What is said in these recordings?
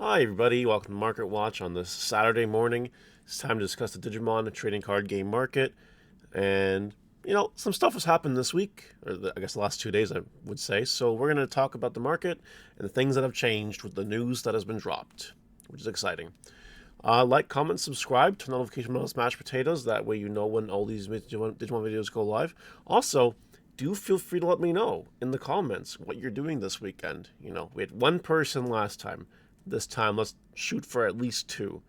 Hi everybody, welcome to Market Watch on this Saturday morning. It's time to discuss the Digimon trading card game market. And, some stuff has happened this week, or I guess the last 2 days I would say. So we're going to talk about the market and the things that have changed with the news that has been dropped, which is exciting. Like, comment, subscribe, turn notification bells, mashed potatoes. That way you know when all these Digimon videos go live. Also, do feel free to let me know in the comments what you're doing this weekend. We had one person last time. This time, let's shoot for at least two.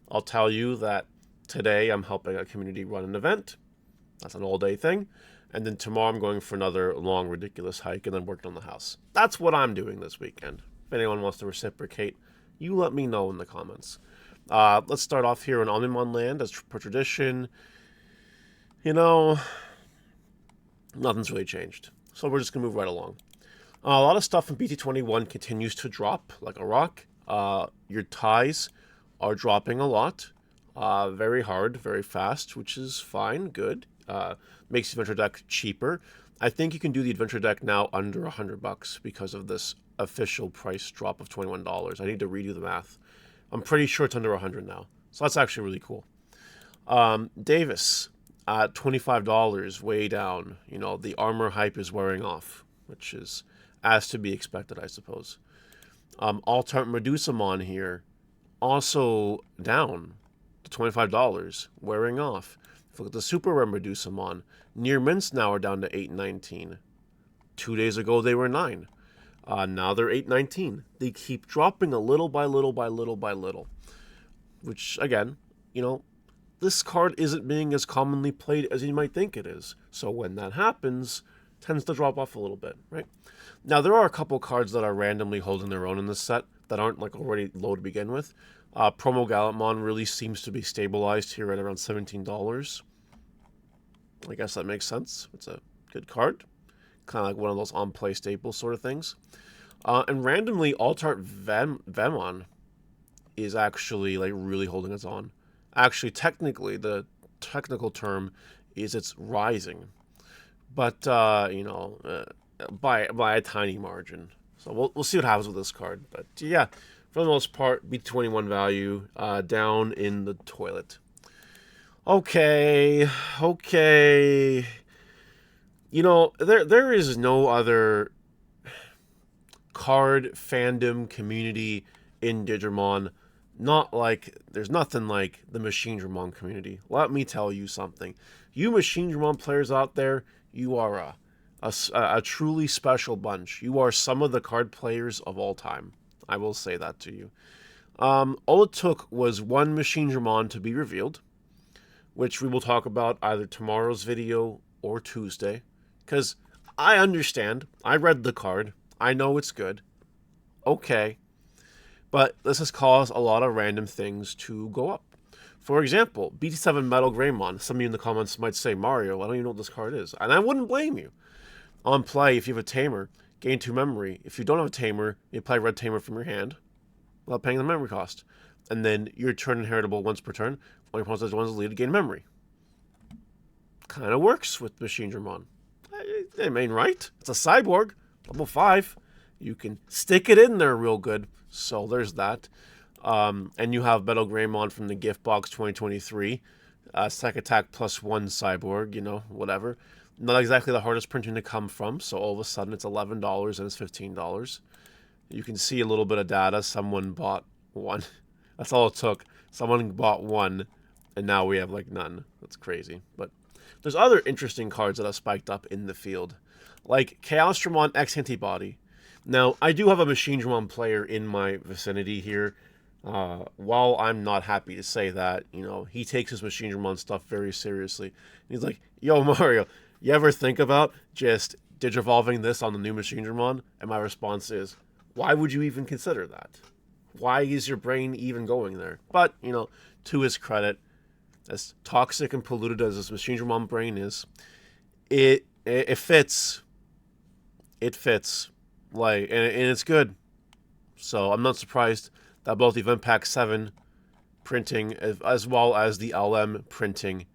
I'll tell you that today I'm helping a community run an event. That's an all-day thing. And then tomorrow I'm going for another long, ridiculous hike and then working on the house. That's what I'm doing this weekend. If anyone wants to reciprocate, you let me know in the comments. Let's start off here in Vmon land, as per tradition. Nothing's really changed. So we're just going to move right along. A lot of stuff in BT21 continues to drop like a rock. Your ties are dropping a lot, very hard, very fast, which is fine, good. Makes the adventure deck cheaper. I think you can do the adventure deck now under $100 because of this official price drop of $21. I need to redo the math. I'm pretty sure it's under 100 now, so that's actually really cool. Davis at $25, way down. The armor hype is wearing off, which is as to be expected, I suppose. Alternate Medusamon here, also down to $25, wearing off. If you look at the Super Rare Medusamon, near mints now are down to $8.19. 2 days ago they were $9. Now they're $8.19. They keep dropping a little by little by little by little. Which, again, this card isn't being as commonly played as you might think it is. So when that happens, it tends to drop off a little bit, right? Now, there are a couple cards that are randomly holding their own in this set that aren't already low to begin with. Promo Gallantmon really seems to be stabilized here at around $17. I guess that makes sense. It's a good card. Kind of like one of those on-play staples sort of things. And randomly, Altart Vmon is actually really holding its own. Actually, technically, the technical term is it's rising. But, by a tiny margin. So we'll see what happens with this card. But yeah, for the most part, B21 value down in the toilet. Okay. There is no other card fandom community in Digimon. There's nothing like the Machine Dramon community. Let me tell you something. You Machine Dramon players out there, you are a truly special bunch. You are some of the card players of all time. I will say that to you. All it took was one Machine Dramon to be revealed, which we will talk about either tomorrow's video or Tuesday. Because I understand. I read the card. I know it's good. Okay. But this has caused a lot of random things to go up. For example, BT7 Metal Greymon. Some of you in the comments might say, Mario, I don't even know what this card is. And I wouldn't blame you. On play, if you have a tamer, gain 2 memory. If you don't have a tamer, you play red tamer from your hand without paying the memory cost. And then your turn inheritable once per turn. When your opponent does one's lead to gain memory. Kind of works with Machine Dramon. I mean, right? It's a cyborg, level 5. You can stick it in there real good. So there's that. And you have Metal Greymon from the Gift Box 2023. Stack attack +1 cyborg, whatever. Not exactly the hardest printing to come from, so all of a sudden it's $11 and it's $15. You can see a little bit of data. Someone bought one. That's all it took. Someone bought one, and now we have none. That's crazy. But there's other interesting cards that have spiked up in the field, like Chaosmon X Antibody. Now, I do have a Machine Dramon player in my vicinity here. While I'm not happy to say that, he takes his Machine Dramon stuff very seriously. He's like, yo, Mario, you ever think about just digivolving this on the new Machine Dramon? And my response is, why would you even consider that? Why is your brain even going there? But, to his credit, as toxic and polluted as this Machine Dramon brain is, it fits. It fits. And it's good. So I'm not surprised that both the Event Pack 7 printing as well as the LM printing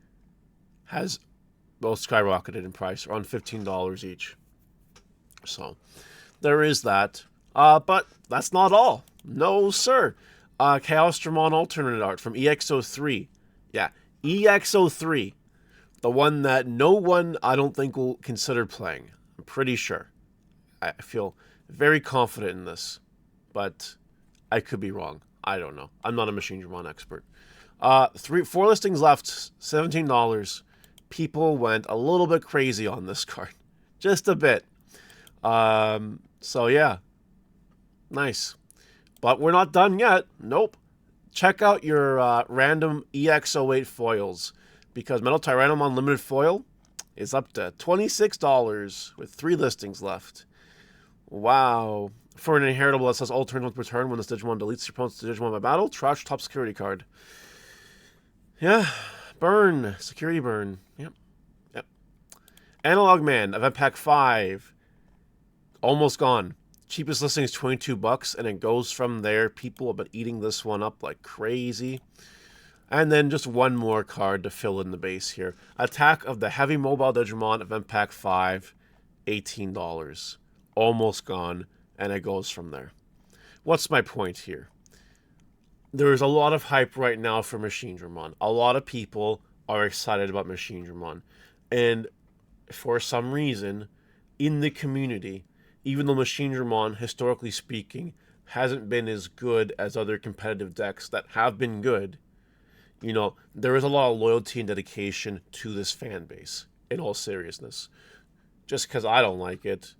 has both skyrocketed in price, around $15 each. So there is that. But that's not all. No, sir. Chaosmon alternate art from EXO3. Yeah, EXO3. The one that no one, I don't think, will consider playing. I'm pretty sure. I feel very confident in this. But I could be wrong. I don't know. I'm not a Machine Dramon expert. 4 listings left, $17. People went a little bit crazy on this card. Just a bit. So yeah. Nice. But we're not done yet. Nope. Check out your random EX08 foils, because Metal Tyrannomon Limited Foil is up to $26 with 3 listings left. Wow. For an inheritable that says all turns with return when this Digimon deletes your opponent's Digimon by battle, trash top security card. Yeah. Burn. Security burn. Yep. Yep. Analog Man, Event Pack 5. Almost gone. Cheapest listing is $22, and it goes from there. People have been eating this one up like crazy. And then just one more card to fill in the base here. Attack of the Heavy Mobile Digimon, Event Pack 5, $18. Almost gone, and it goes from there. What's my point here? There's a lot of hype right now for Machine Dramon. A lot of people are excited about Machine Dramon. And for some reason, in the community, even though Machine Dramon, historically speaking, hasn't been as good as other competitive decks that have been good, you know, there is a lot of loyalty and dedication to this fan base, in all seriousness. Just because I don't like it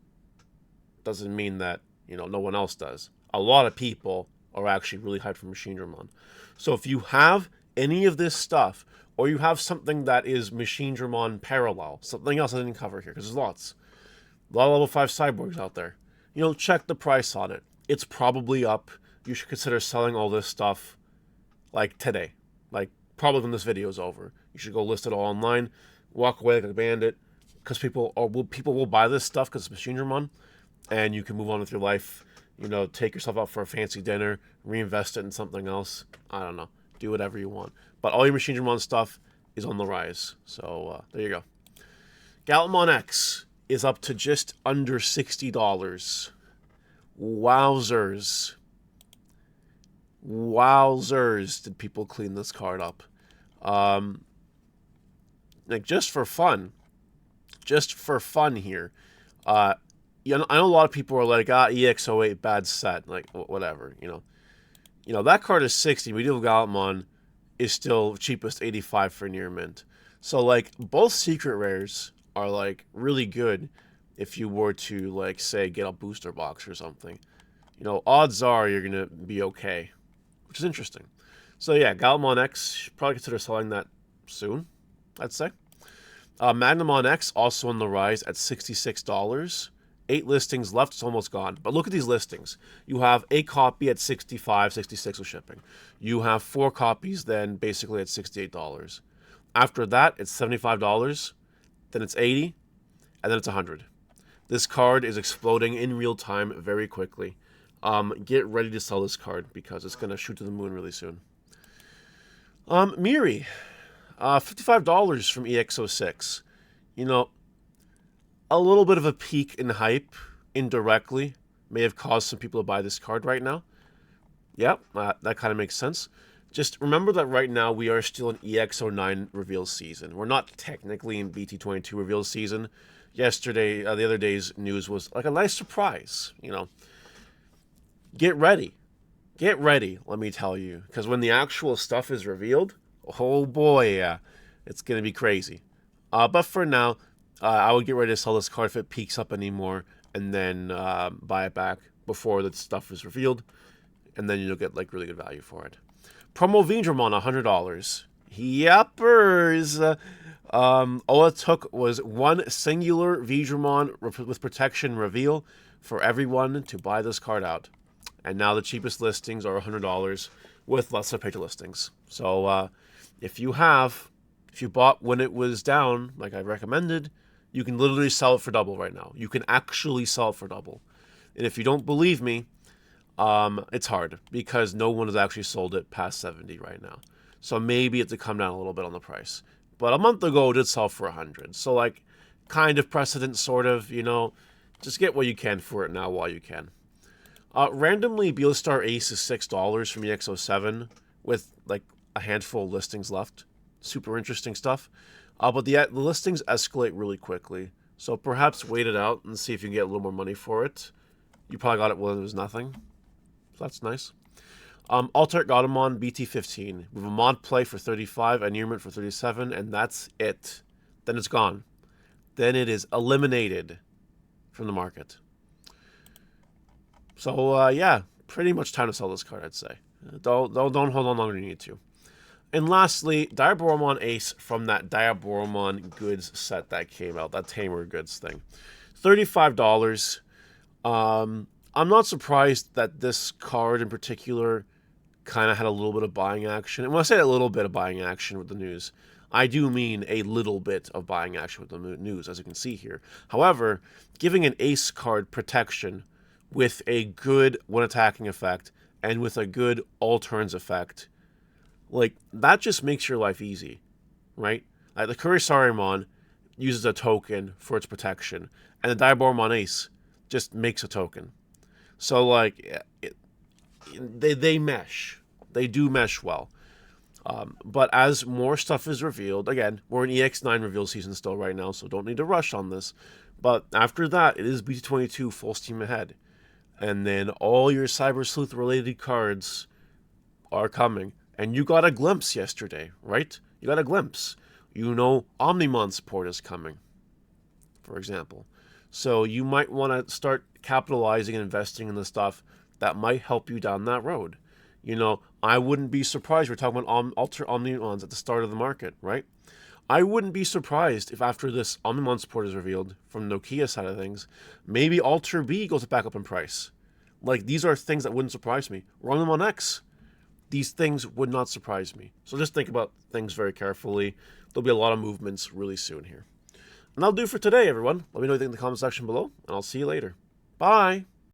doesn't mean that, you know, no one else does. A lot of people are actually really hyped for Machine Dramon. So if you have any of this stuff, or you have something that is Machine Dramon parallel, something else I didn't cover here, because there's lots. A lot of level 5 cyborgs out there. You know, check the price on it. It's probably up. You should consider selling all this stuff, like, today. Like, probably when this video is over. You should go list it all online, walk away like a bandit, because people will buy this stuff because it's Machine Dramon, and you can move on with your life. You know, take yourself out for a fancy dinner, reinvest it in something else. I don't know. Do whatever you want. But all your Machine Dramon stuff is on the rise. So, there you go. Galmon X is up to just under $60. Wowzers. Wowzers did people clean this card up. Like, just for fun here. You know, I know a lot of people are like, EX08, bad set. Like, whatever, you know. You know, that card is 60. Medieval Galmon is still cheapest, 85 for near mint. So, like, both secret rares are, like, really good if you were to, like, say, get a booster box or something. You know, odds are you're going to be okay, which is interesting. So, yeah, Galmon X, should probably consider selling that soon, I'd say. Magnamon X, also on the rise at $66. 8 listings left, it's almost gone. But look at these listings. You have a copy at $65, $66 with shipping. You have 4 copies then basically at $68. After that, it's $75. Then it's $80, and then it's $100. This card is exploding in real time very quickly. Get ready to sell this card because it's going to shoot to the moon really soon. Merie, $55 from EX06. You know, a little bit of a peak in hype indirectly may have caused some people to buy this card right now. Yep, that kind of makes sense. Just remember that right now we are still in EX09 reveal season. We're not technically in BT22 reveal season. Yesterday, the other day's news was like a nice surprise, you know. Get ready. Get ready, let me tell you. Because when the actual stuff is revealed, oh boy, yeah, it's going to be crazy. But for now, I would get ready to sell this card if it peaks up anymore, and then buy it back before the stuff is revealed, and then you'll get like really good value for it. Promo Vmon, $100. Yuppers! All it took was one singular Vmon with protection reveal for everyone to buy this card out. And now the cheapest listings are $100 with lesser paid listings. So if you bought when it was down, like I recommended, you can literally sell it for double right now. You can actually sell it for double. And if you don't believe me, it's hard because no one has actually sold it past 70 right now. So maybe it's to come down a little bit on the price. But a month ago, it did sell for 100. So, like, kind of precedent, sort of, you know. Just get what you can for it now while you can. Randomly, Beostar Ace is $6 from EX07 with like a handful of listings left. Super interesting stuff. But the listings escalate really quickly. So perhaps wait it out and see if you can get a little more money for it. You probably got it when there was nothing. So that's nice. Alter Gatomon BT15. We have a mod play for 35, a nearmint for 37, and that's it. Then it's gone. Then it is eliminated from the market. So, yeah, pretty much time to sell this card, I'd say. Don't hold on longer than you need to. And lastly, Diaboron Ace from that Diaboron goods set that came out, that Tamer goods thing. $35. I'm not surprised that this card in particular kind of had a little bit of buying action. And when I say a little bit of buying action with the news, I do mean a little bit of buying action with the news, as you can see here. However, giving an Ace card protection with a good one attacking effect and with a good all turns effect, like, that just makes your life easy, right? Like, the Kurisarimon uses a token for its protection, and the Diaboron Ace just makes a token. So, like, they mesh. They do mesh well. But as more stuff is revealed, again, we're in EX9 reveal season still right now, so don't need to rush on this. But after that, it is BT22 full steam ahead. And then all your Cyber Sleuth related cards are coming. And you got a glimpse yesterday, right? You got a glimpse. You know Omnimon support is coming, for example. So you might want to start capitalizing and investing in the stuff that might help you down that road. You know, I wouldn't be surprised. We're talking about Alter Omnimons at the start of the market, right? I wouldn't be surprised if after this Omnimon support is revealed from Nokia side of things, maybe Alter B goes back up in price. Like, these are things that wouldn't surprise me. Magnamon X. These things would not surprise me. So just think about things very carefully. There'll be a lot of movements really soon here. And that'll do for today, everyone. Let me know what you think in the comment section below, and I'll see you later. Bye!